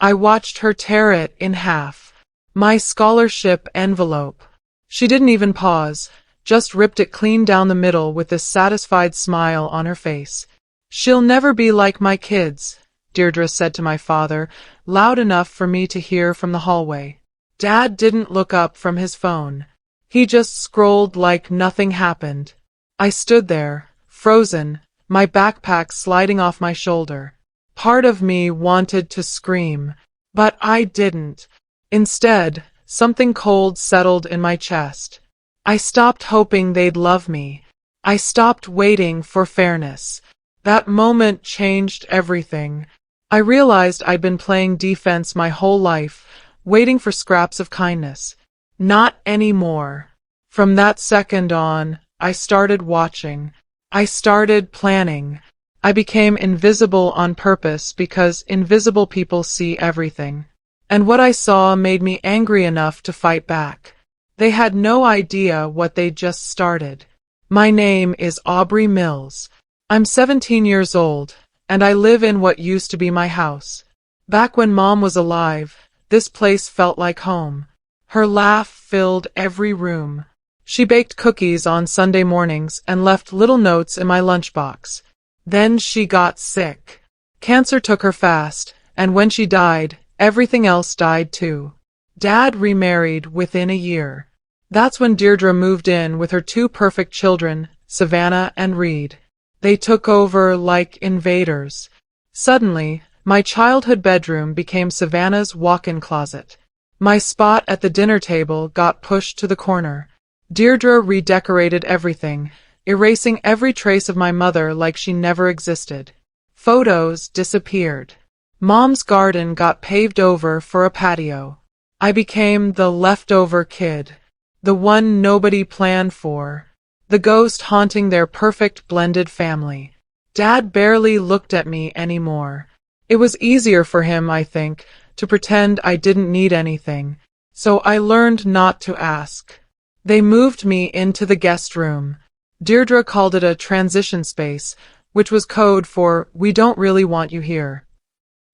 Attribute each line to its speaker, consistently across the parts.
Speaker 1: I watched her tear it in half. My scholarship envelope. She didn't even pause, just ripped it clean down the middle with this satisfied smile on her face. "She'll never be like my kids," Deirdre said to my father, loud enough for me to hear from the hallway. Dad didn't look up from his phone. He just scrolled like nothing happened. I stood there, frozen, my backpack sliding off my shoulder. Part of me wanted to scream, but I didn't. Instead, something cold settled in my chest. I stopped hoping they'd love me. I stopped waiting for fairness. That moment changed everything. I realized I'd been playing defense my whole life, waiting for scraps of kindness. Not anymore. From that second on, I started watching. I started planning. I became invisible on purpose because invisible people see everything. And what I saw made me angry enough to fight back. They had no idea what they'd just started. My name is Aubrey Mills. I'm 17 years old, and I live in what used to be my house. Back when Mom was alive, this place felt like home. Her laugh filled every room. She baked cookies on Sunday mornings and left little notes in my lunchbox. Then she got sick. Cancer took her fast, and when she died, everything else died too. Dad remarried within a year. That's when Deirdre moved in with her two perfect children, Savannah and Reed. They took over like invaders. Suddenly, my childhood bedroom became Savannah's walk-in closet. My spot at the dinner table got pushed to the corner. Deirdre redecorated everything, erasing every trace of my mother like she never existed. Photos disappeared. Mom's garden got paved over for a patio. I became the leftover kid. The one nobody planned for. The ghost haunting their perfect blended family. Dad barely looked at me anymore. It was easier for him, I think, to pretend I didn't need anything. So I learned not to ask. They moved me into the guest room. Deirdre called it a transition space, which was code for "we don't really want you here."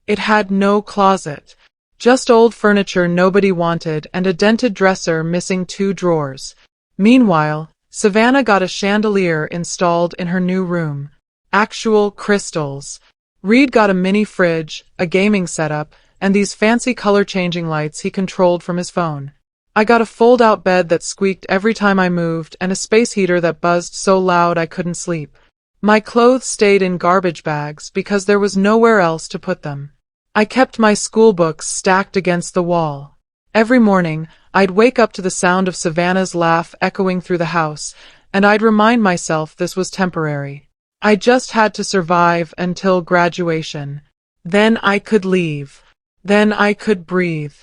Speaker 1: It had no closet, just old furniture nobody wanted and a dented dresser missing 2 drawers. Meanwhile, Savannah got a chandelier installed in her new room. Actual crystals. Reed got a mini fridge, a gaming setup, and these fancy color-changing lights he controlled from his phone. I got a fold-out bed that squeaked every time I moved and a space heater that buzzed so loud I couldn't sleep. My clothes stayed in garbage bags because there was nowhere else to put them. I kept my school books stacked against the wall. Every morning, I'd wake up to the sound of Savannah's laugh echoing through the house, and I'd remind myself this was temporary. I just had to survive until graduation. Then I could leave. Then I could breathe.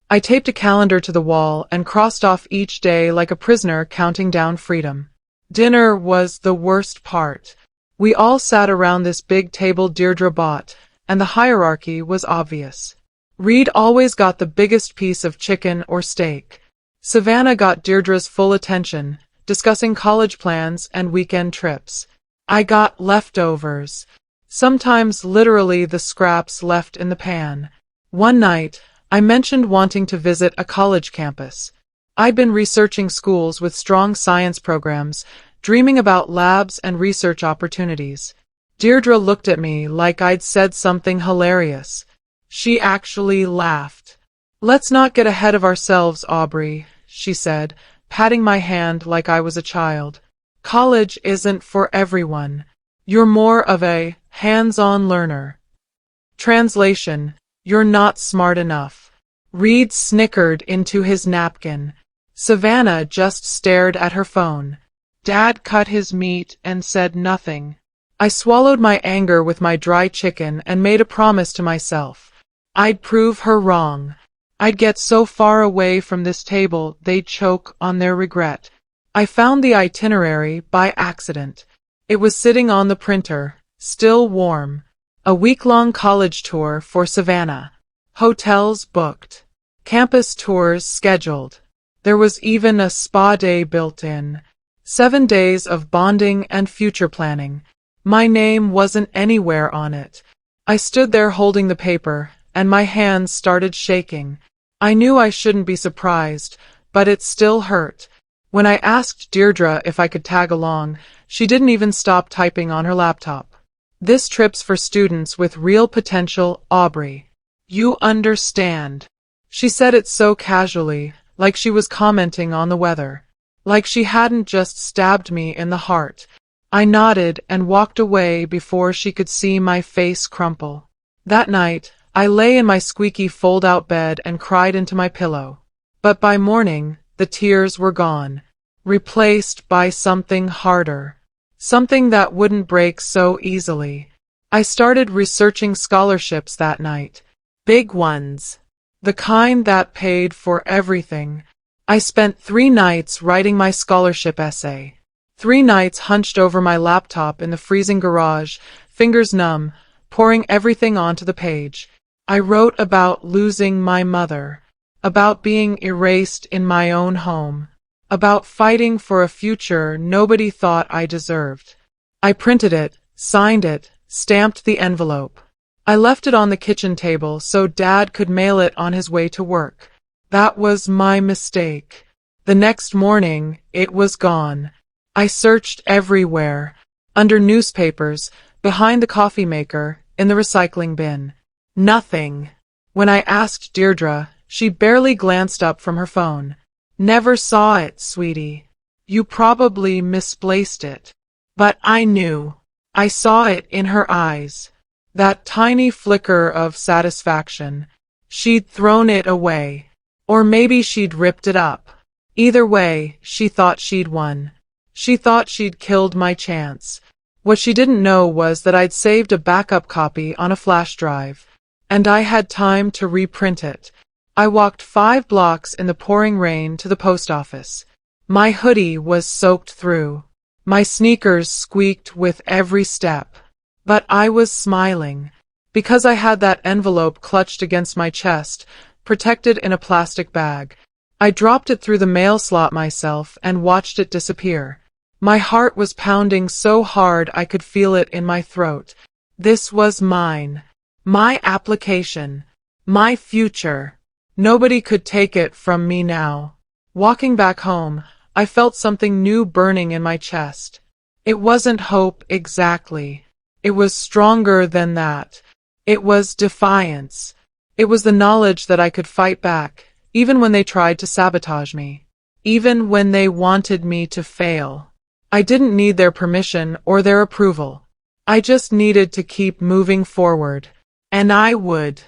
Speaker 1: I taped a calendar to the wall and crossed off each day like a prisoner counting down freedom. Dinner was the worst part. We all sat around this big table Deirdre bought, and the hierarchy was obvious. Reed always got the biggest piece of chicken or steak. Savannah got Deirdre's full attention, discussing college plans and weekend trips. I got leftovers. Sometimes literally the scraps left in the pan. One night, I mentioned wanting to visit a college campus. I'd been researching schools with strong science programs, dreaming about labs and research opportunities. Deirdre looked at me like I'd said something hilarious. She actually laughed. "Let's not get ahead of ourselves, Aubrey," she said, patting my hand like I was a child. "College isn't for everyone. You're more of a hands-on learner." Translation: You're not smart enough. Reed snickered into his napkin. Savannah just stared at her phone. Dad cut his meat and said nothing. I swallowed my anger with my dry chicken and made a promise to myself. I'd prove her wrong. I'd get so far away from this table they'd choke on their regret. I found the itinerary by accident. It was sitting on the printer, still warm. A week-long college tour for Savannah. Hotels booked. Campus tours scheduled. There was even a spa day built in. 7 days of bonding and future planning. My name wasn't anywhere on it. I stood there holding the paper, and my hands started shaking. I knew I shouldn't be surprised, but it still hurt. When I asked Deirdre if I could tag along, she didn't even stop typing on her laptop. This trip's for students with real potential, Aubrey. You understand. She said it so casually, like she was commenting on the weather. Like she hadn't just stabbed me in the heart. I nodded and walked away before she could see my face crumple. That night, I lay in my squeaky fold-out bed and cried into my pillow. But by morning, the tears were gone, replaced by something harder. Something that wouldn't break so easily. I started researching scholarships that night. Big ones. The kind that paid for everything. I spent 3 nights writing my scholarship essay. 3 nights hunched over my laptop in the freezing garage, fingers numb, pouring everything onto the page. I wrote about losing my mother, about being erased in my own home, about fighting for a future nobody thought I deserved. I printed it, signed it, stamped the envelope. I left it on the kitchen table so Dad could mail it on his way to work. That was my mistake. The next morning, it was gone. I searched everywhere. Under newspapers, behind the coffee maker, in the recycling bin. Nothing. When I asked Deirdre, she barely glanced up from her phone. Never saw it, sweetie. You probably misplaced it. But I knew. I saw it in her eyes. That tiny flicker of satisfaction. She'd thrown it away. Or maybe she'd ripped it up. Either way, she thought she'd won. She thought she'd killed my chance. What she didn't know was that I'd saved a backup copy on a flash drive. And I had time to reprint it. I walked 5 blocks in the pouring rain to the post office. My hoodie was soaked through. My sneakers squeaked with every step. But I was smiling. Because I had that envelope clutched against my chest, protected in a plastic bag. I dropped it through the mail slot myself and watched it disappear. My heart was pounding so hard I could feel it in my throat. This was mine. My application. My future. Nobody could take it from me now. Walking back home, I felt something new burning in my chest. It wasn't hope exactly. It was stronger than that. It was defiance. It was the knowledge that I could fight back, even when they tried to sabotage me. Even when they wanted me to fail. I didn't need their permission or their approval. I just needed to keep moving forward. And I would.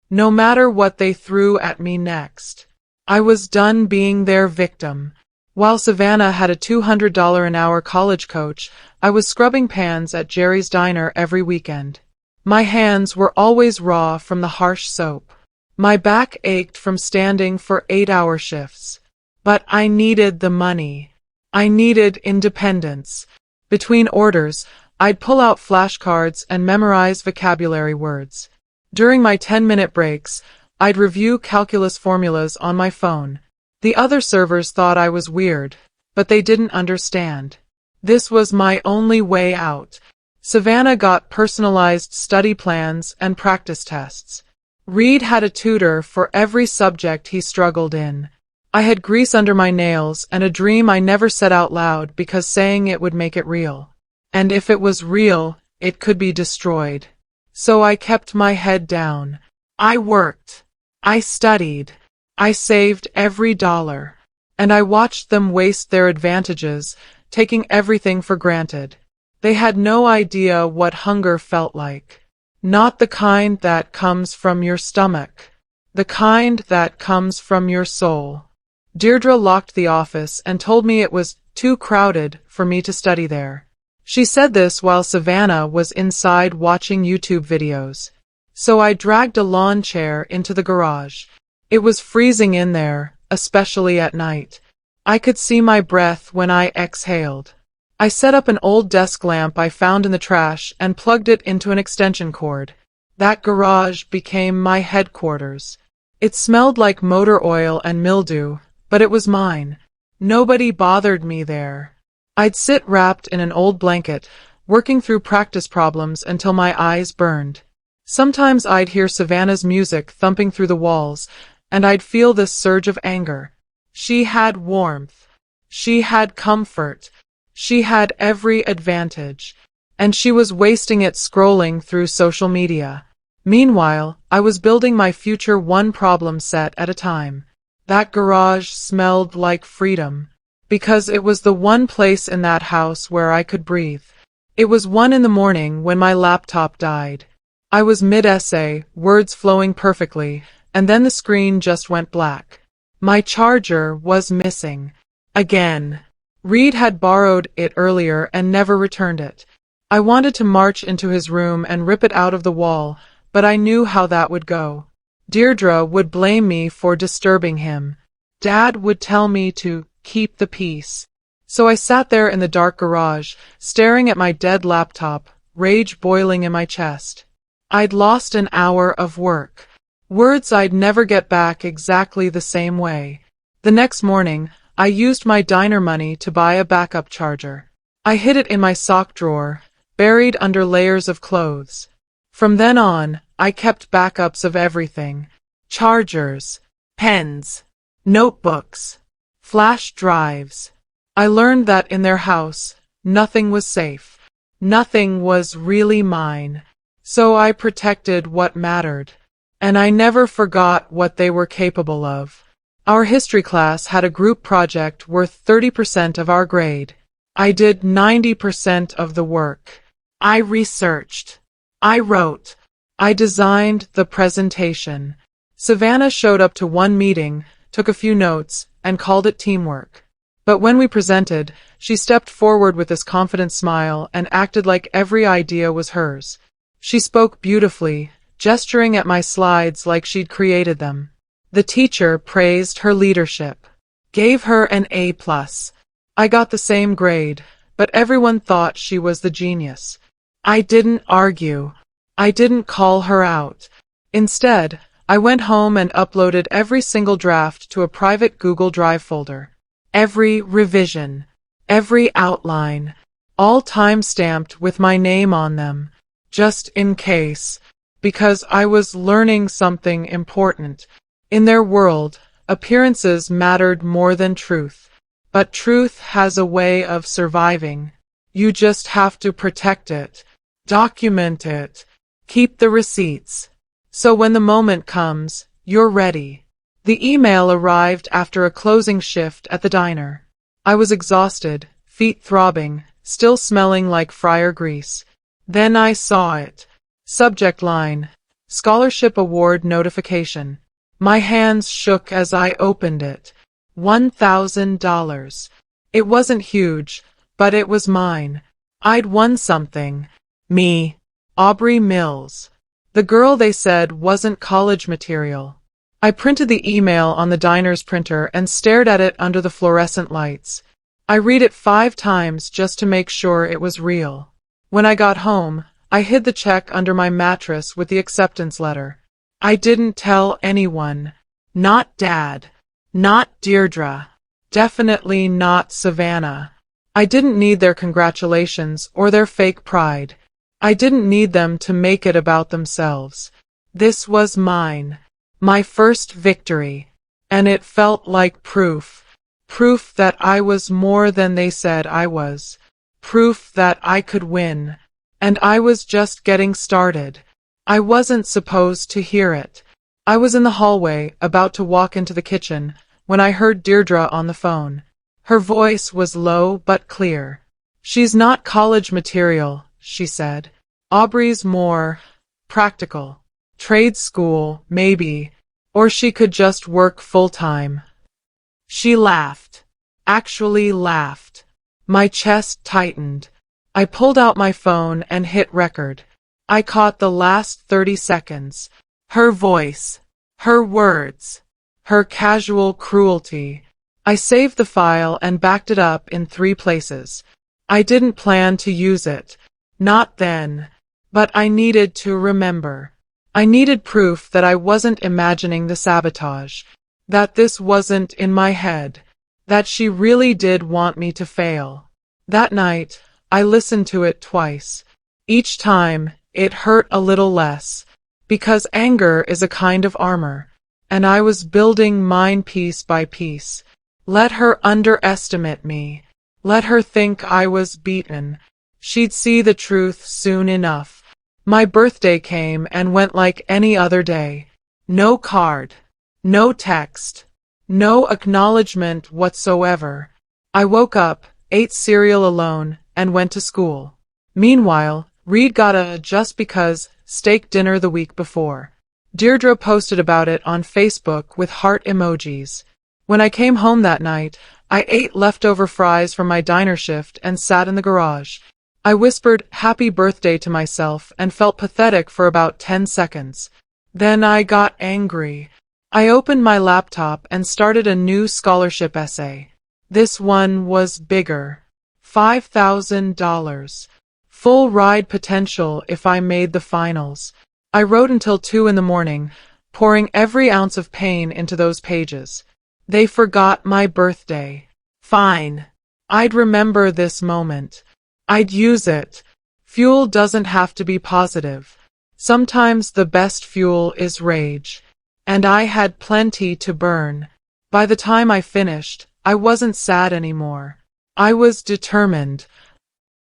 Speaker 1: No matter what they threw at me next. I was done being their victim. While Savannah had a $200 an hour college coach, I was scrubbing pans at Jerry's diner every weekend. My hands were always raw from the harsh soap. My back ached from standing for 8-hour shifts. But I needed the money. I needed independence. Between orders, I'd pull out flashcards and memorize vocabulary words. During my 10-minute breaks, I'd review calculus formulas on my phone. The other servers thought I was weird, but they didn't understand. This was my only way out. Savannah got personalized study plans and practice tests. Reed had a tutor for every subject he struggled in. I had grease under my nails and a dream I never said out loud because saying it would make it real. And if it was real, it could be destroyed. So I kept my head down. I worked. I studied. I saved every dollar. And I watched them waste their advantages, taking everything for granted. They had no idea what hunger felt like. Not the kind that comes from your stomach. The kind that comes from your soul. Deirdre locked the office and told me it was too crowded for me to study there. She said this while Savannah was inside watching YouTube videos. So I dragged a lawn chair into the garage. It was freezing in there, especially at night. I could see my breath when I exhaled. I set up an old desk lamp I found in the trash and plugged it into an extension cord. That garage became my headquarters. It smelled like motor oil and mildew, but it was mine. Nobody bothered me there. I'd sit wrapped in an old blanket, working through practice problems until my eyes burned. Sometimes I'd hear Savannah's music thumping through the walls, and I'd feel this surge of anger. She had warmth. She had comfort. She had every advantage. And she was wasting it scrolling through social media. Meanwhile, I was building my future one problem set at a time. That garage smelled like freedom, because it was the one place in that house where I could breathe. It was 1 in the morning when my laptop died. I was mid-essay, words flowing perfectly, and then the screen just went black. My charger was missing. Again. Reed had borrowed it earlier and never returned it. I wanted to march into his room and rip it out of the wall, but I knew how that would go. Deirdre would blame me for disturbing him. Dad would tell me to keep the peace. So I sat there in the dark garage, staring at my dead laptop, rage boiling in my chest. I'd lost an hour of work. Words I'd never get back exactly the same way. The next morning, I used my diner money to buy a backup charger. I hid it in my sock drawer, buried under layers of clothes. From then on, I kept backups of everything. Chargers, pens, notebooks, flash drives. I learned that in their house, nothing was safe. Nothing was really mine. So I protected what mattered. And I never forgot what they were capable of. Our history class had a group project worth 30% of our grade. I did 90% of the work. I researched. I wrote. I designed the presentation. Savannah showed up to one meeting, took a few notes, and called it teamwork. But when we presented, she stepped forward with this confident smile and acted like every idea was hers. She spoke beautifully, gesturing at my slides like she'd created them. The teacher praised her leadership, gave her an A+. I got the same grade, but everyone thought she was the genius. I didn't argue. I didn't call her out. Instead, I went home and uploaded every single draft to a private Google Drive folder. Every revision, every outline, all time-stamped with my name on them, just in case, because I was learning something important. In their world, appearances mattered more than truth. But truth has a way of surviving. You just have to protect it, document it, keep the receipts. So when the moment comes, you're ready. The email arrived after a closing shift at the diner. I was exhausted, feet throbbing, still smelling like fryer grease. Then I saw it. Subject line: Scholarship Award Notification. My hands shook as I opened it. $1,000. It wasn't huge, but it was mine. I'd won something. Me. Aubrey Mills. The girl they said wasn't college material. I printed the email on the diner's printer and stared at it under the fluorescent lights. I read it 5 times just to make sure it was real. When I got home, I hid the check under my mattress with the acceptance letter. I didn't tell anyone. Not Dad. Not Deirdre. Definitely not Savannah. I didn't need their congratulations or their fake pride. I didn't need them to make it about themselves. This was mine. My first victory. And it felt like proof. Proof that I was more than they said I was. Proof that I could win. And I was just getting started. I wasn't supposed to hear it. I was in the hallway, about to walk into the kitchen, when I heard Deirdre on the phone. Her voice was low but clear. She's not college material, she said. Aubrey's more practical. Trade school, maybe. Or she could just work full-time. She laughed. Actually laughed. My chest tightened. I pulled out my phone and hit record. I caught the last 30 seconds. Her voice. Her words. Her casual cruelty. I saved the file and backed it up in 3 places. I didn't plan to use it. Not then. But I needed to remember. I needed proof that I wasn't imagining the sabotage. That this wasn't in my head. That she really did want me to fail. That night, I listened to it twice. Each time, it hurt a little less. Because anger is a kind of armor, and I was building mine piece by piece. Let her underestimate me. Let her think I was beaten. She'd see the truth soon enough. My birthday came and went like any other day. No card. No text. No acknowledgement whatsoever. I woke up, ate cereal alone, and went to school. Meanwhile, Reed got a just because steak dinner the week before. Deirdre posted about it on Facebook with heart emojis. When I came home that night, I ate leftover fries from my diner shift and sat in the garage. I whispered happy birthday to myself and felt pathetic for about 10 seconds. Then I got angry. I opened my laptop and started a new scholarship essay. This one was bigger. $5,000. Full ride potential if I made the finals. I wrote until 2 in the morning, pouring every ounce of pain into those pages. They forgot my birthday. Fine. I'd remember this moment. I'd use it. Fuel doesn't have to be positive. Sometimes the best fuel is rage. And I had plenty to burn. By the time I finished, I wasn't sad anymore. I was determined.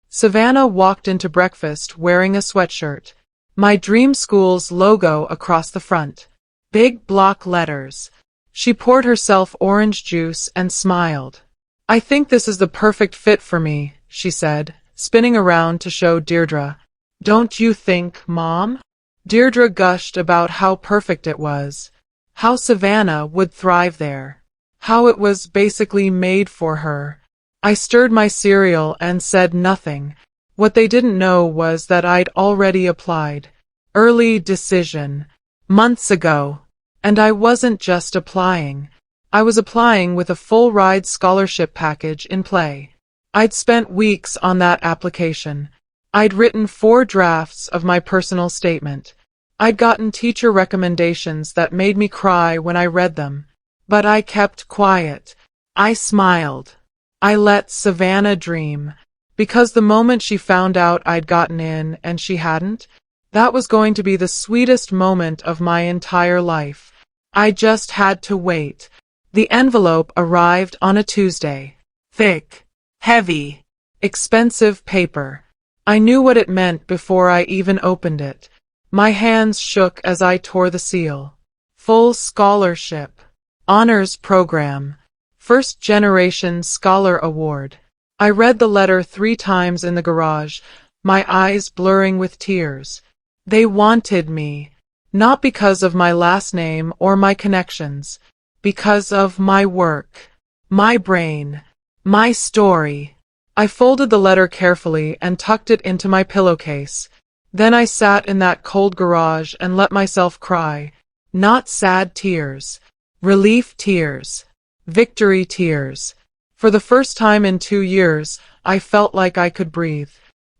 Speaker 1: Savannah walked into breakfast wearing a sweatshirt. My dream school's logo across the front. Big block letters. She poured herself orange juice and smiled. I think this is the perfect fit for me, she said, spinning around to show Deirdre. Don't you think, Mom? Deirdre gushed about how perfect it was. How Savannah would thrive there. How it was basically made for her. I stirred my cereal and said nothing. What they didn't know was that I'd already applied. Early decision. Months ago. And I wasn't just applying. I was applying with a full-ride scholarship package in play. I'd spent weeks on that application. I'd written 4 drafts of my personal statement. I'd gotten teacher recommendations that made me cry when I read them. But I kept quiet. I smiled. I let Savannah dream. Because the moment she found out I'd gotten in and she hadn't, that was going to be the sweetest moment of my entire life. I just had to wait. The envelope arrived on a Tuesday. Thick, heavy, expensive paper. I knew what it meant before I even opened it. My hands shook as I tore the seal. Full scholarship. Honors program. First Generation Scholar Award. I read the letter 3 times in the garage, my eyes blurring with tears. They wanted me. Not because of my last name or my connections. Because of my work. My brain. My story. I folded the letter carefully and tucked it into my pillowcase. Then I sat in that cold garage and let myself cry. Not sad tears. Relief tears. Victory tears. For the first time in 2 years, I felt like I could breathe.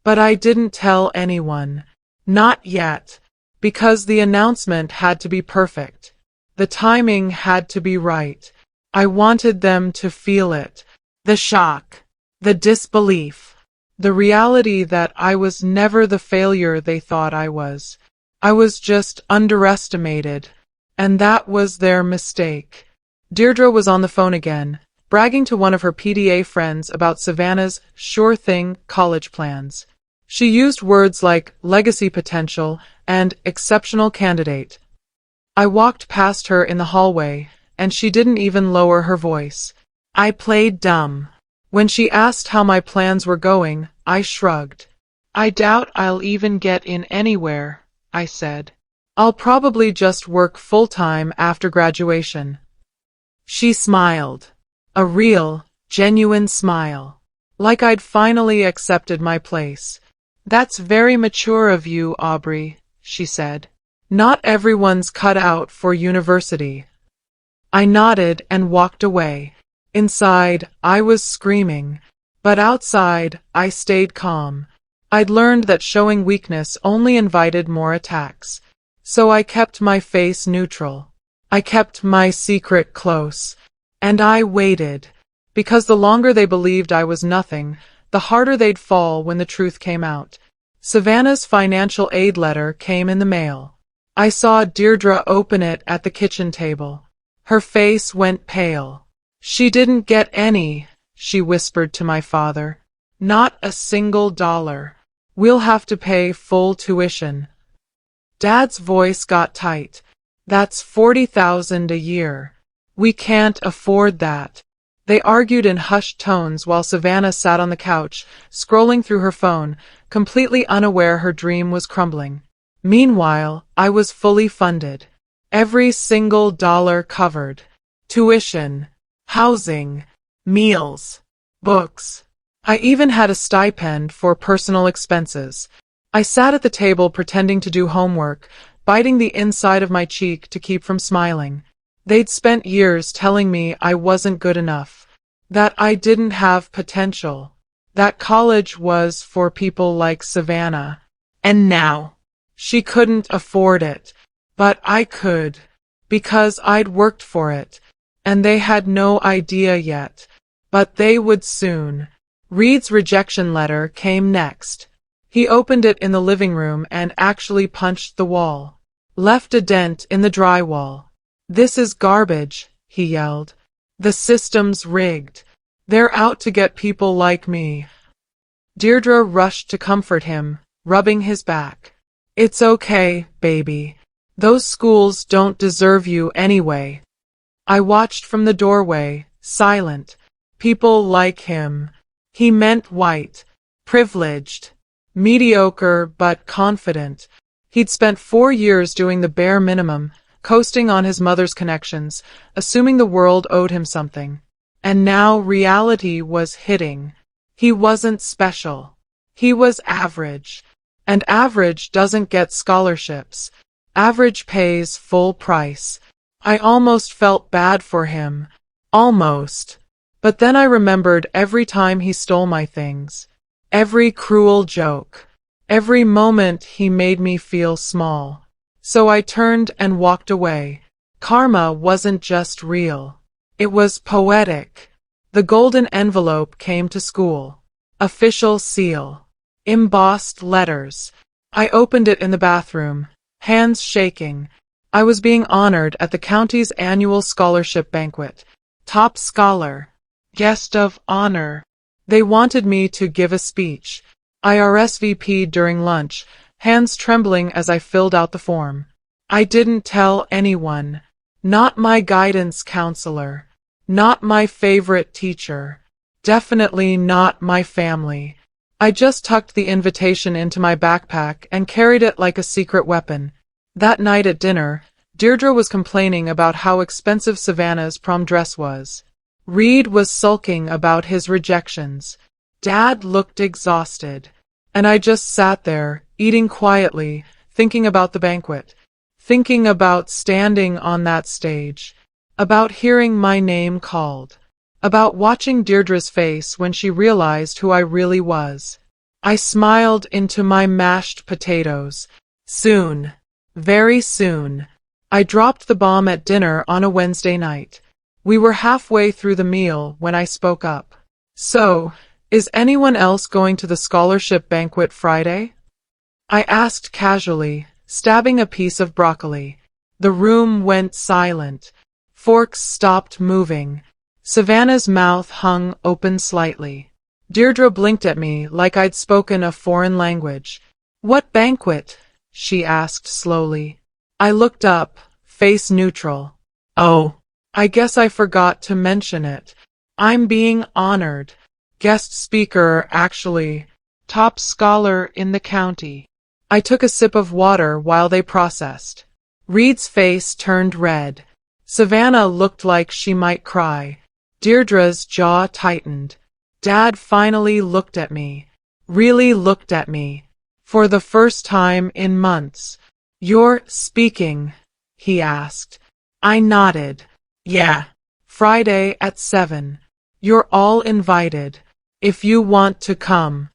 Speaker 1: But I didn't tell anyone. Not yet. Because the announcement had to be perfect. The timing had to be right. I wanted them to feel it. The shock. The disbelief. The reality that I was never the failure they thought I was. I was just underestimated. And that was their mistake. Deirdre was on the phone again, bragging to one of her PDA friends about Savannah's sure-thing college plans. She used words like legacy potential and exceptional candidate. I walked past her in the hallway, and she didn't even lower her voice. I played dumb. When she asked how my plans were going, I shrugged. I doubt I'll even get in anywhere, I said. I'll probably just work full-time after graduation. She smiled. A real, genuine smile. Like I'd finally accepted my place. That's very mature of you, Aubrey, she said. Not everyone's cut out for university. I nodded and walked away. Inside, I was screaming. But outside, I stayed calm. I'd learned that showing weakness only invited more attacks. So I kept my face neutral. I kept my secret close. And I waited. Because the longer they believed I was nothing, the harder they'd fall when the truth came out. Savannah's financial aid letter came in the mail. I saw Deirdre open it at the kitchen table. Her face went pale. She didn't get any, she whispered to my father. Not a single dollar. We'll have to pay full tuition. Dad's voice got tight. That's $40,000 a year. We can't afford that. They argued in hushed tones while Savannah sat on the couch, scrolling through her phone, completely unaware her dream was crumbling. Meanwhile, I was fully funded. Every single dollar covered. Tuition, housing, meals, books. I even had a stipend for personal expenses. I sat at the table pretending to do homework, biting the inside of my cheek to keep from smiling. They'd spent years telling me I wasn't good enough, that I didn't have potential, that college was for people like Savannah. And now, she couldn't afford it, but I could, because I'd worked for it, and they had no idea yet, but they would soon. Reed's rejection letter came next. He opened it in the living room and actually punched the wall, left a dent in the drywall. This is garbage, he yelled. The system's rigged. They're out to get people like me. Deirdre rushed to comfort him, rubbing his back. It's okay, baby. Those schools don't deserve you anyway. I watched from the doorway, silent. People like him. He meant white, privileged, mediocre but confident. He'd spent 4 years doing the bare minimum, coasting on his mother's connections, assuming the world owed him something. And now reality was hitting. He wasn't special. He was average. And average doesn't get scholarships. Average pays full price. I almost felt bad for him. Almost. But then I remembered every time he stole my things. Every cruel joke. Every moment he made me feel small. So I turned and walked away. Karma wasn't just real. It was poetic. The golden envelope came to school. Official seal. Embossed letters. I opened it in the bathroom, hands shaking. I was being honored at the county's annual scholarship banquet. Top scholar. Guest of honor. They wanted me to give a speech. I RSVP'd during lunch, hands trembling as I filled out the form. I didn't tell anyone. Not my guidance counselor. Not my favorite teacher. Definitely not my family. I just tucked the invitation into my backpack and carried it like a secret weapon. That night at dinner, Deirdre was complaining about how expensive Savannah's prom dress was. Reed was sulking about his rejections. Dad looked exhausted. And I just sat there, eating quietly, thinking about the banquet. Thinking about standing on that stage. About hearing my name called. About watching Deirdre's face when she realized who I really was. I smiled into my mashed potatoes. Soon. Very soon. I dropped the bomb at dinner on a Wednesday night. We were halfway through the meal when I spoke up. So, is anyone else going to the scholarship banquet Friday? I asked casually, stabbing a piece of broccoli. The room went silent. Forks stopped moving. Savannah's mouth hung open slightly. Deirdre blinked at me like I'd spoken a foreign language. What banquet? She asked slowly. I looked up, face neutral. Oh, I guess I forgot to mention it. I'm being honored. Guest speaker, actually. Top scholar in the county. I took a sip of water while they processed. Reed's face turned red. Savannah looked like she might cry. Deirdre's jaw tightened. Dad finally looked at me. Really looked at me. For the first time in months. You're speaking? He asked. I nodded. Yeah. Friday at 7. You're all invited. If you want to come.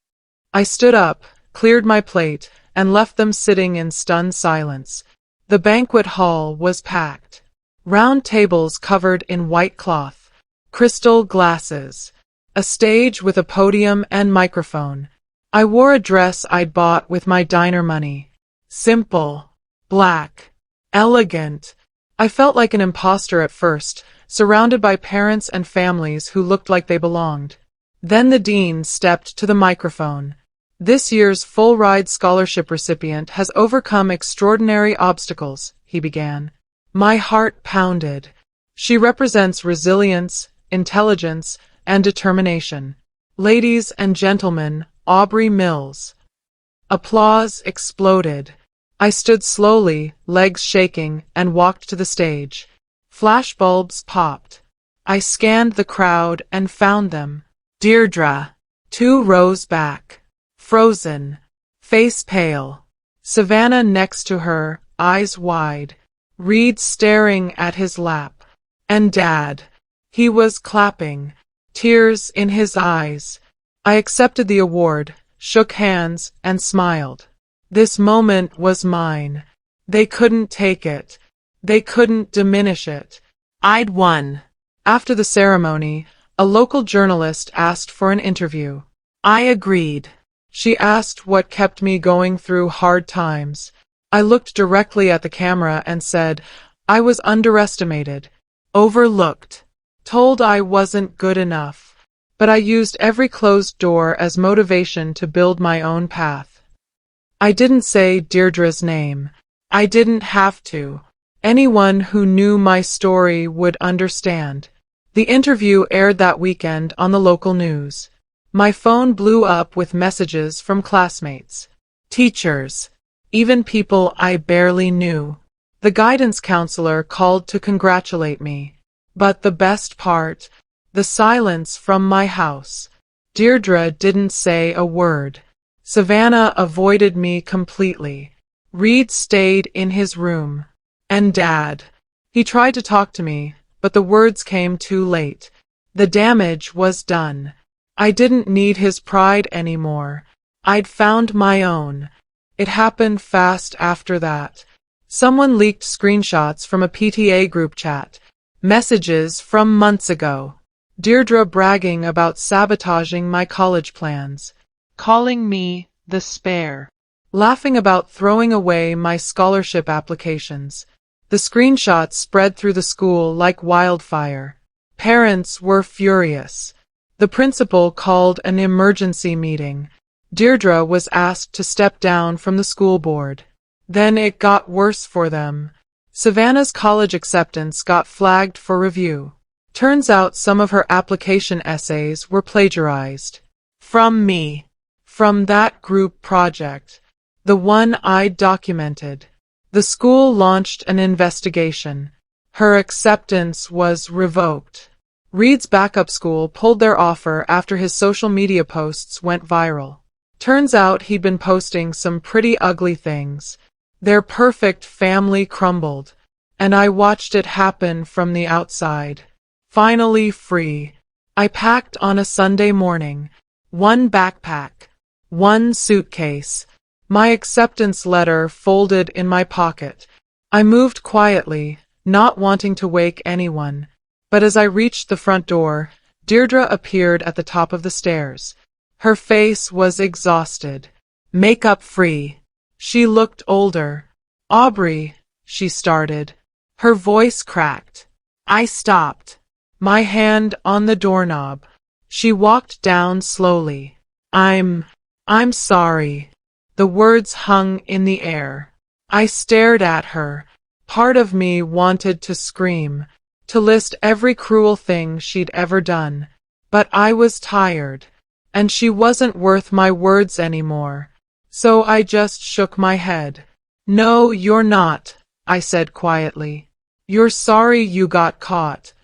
Speaker 1: I stood up, cleared my plate, and left them sitting in stunned silence. The banquet hall was packed. Round tables covered in white cloth. Crystal glasses. A stage with a podium and microphone. I wore a dress I'd bought with my diner money. Simple. black, elegant. I felt like an imposter at first, surrounded by parents and families who looked like they belonged. Then the dean stepped to the microphone. This year's full-ride scholarship recipient has overcome extraordinary obstacles, he began. My heart pounded. She represents resilience, intelligence, and determination. Ladies and gentlemen, Aubrey Mills. Applause exploded. I stood slowly, legs shaking, and walked to the stage. Flashbulbs popped. I scanned the crowd and found them. Deirdre, 2 rows back. Frozen. Face pale. Savannah next to her, eyes wide. Reed staring at his lap. And Dad. He was clapping. Tears in his eyes. I accepted the award, shook hands, and smiled. This moment was mine. They couldn't take it. They couldn't diminish it. I'd won. After the ceremony, a local journalist asked for an interview. I agreed. She asked what kept me going through hard times. I looked directly at the camera and said, I was underestimated, overlooked, told I wasn't good enough. But I used every closed door as motivation to build my own path. I didn't say Deirdre's name. I didn't have to. Anyone who knew my story would understand. The interview aired that weekend on the local news. My phone blew up with messages from classmates, teachers, even people I barely knew. The guidance counselor called to congratulate me. But the best part, the silence from my house. Deirdre didn't say a word. Savannah avoided me completely. Reed stayed in his room. And Dad. He tried to talk to me, but the words came too late. The damage was done. I didn't need his pride anymore. I'd found my own. It happened fast after that. Someone leaked screenshots from a PTA group chat. Messages from months ago. Deirdre bragging about sabotaging my college plans. Calling me the spare. Laughing about throwing away my scholarship applications. The screenshots spread through the school like wildfire. Parents were furious. The principal called an emergency meeting. Deirdre was asked to step down from the school board. Then it got worse for them. Savannah's college acceptance got flagged for review. Turns out some of her application essays were plagiarized. From me. From that group project. The one I'd documented. The school launched an investigation. Her acceptance was revoked. Reed's backup school pulled their offer after his social media posts went viral. Turns out he'd been posting some pretty ugly things. Their perfect family crumbled, and I watched it happen from the outside. Finally free. I packed on a Sunday morning. 1 backpack. 1 suitcase. My acceptance letter folded in my pocket. I moved quietly, not wanting to wake anyone. But as I reached the front door, Deirdre appeared at the top of the stairs. Her face was exhausted. Makeup free. She looked older. Aubrey, she started. Her voice cracked. I stopped. My hand on the doorknob. She walked down slowly. I'm sorry. The words hung in the air. I stared at her. Part of me wanted to scream, to list every cruel thing she'd ever done. But I was tired, and she wasn't worth my words anymore. So I just shook my head. No, you're not, I said quietly. You're sorry you got caught.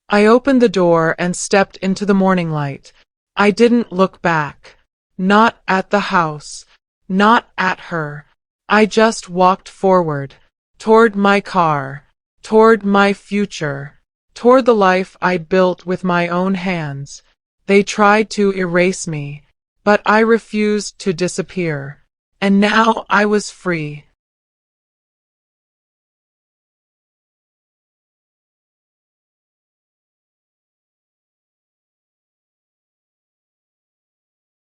Speaker 1: I opened the door and stepped into the morning light. I didn't look back. Not at the house. Not at her. I just walked forward. Toward my car. Toward my future. Toward the life I'd built with my own hands. They tried to erase me, but I refused to disappear. And now I was free.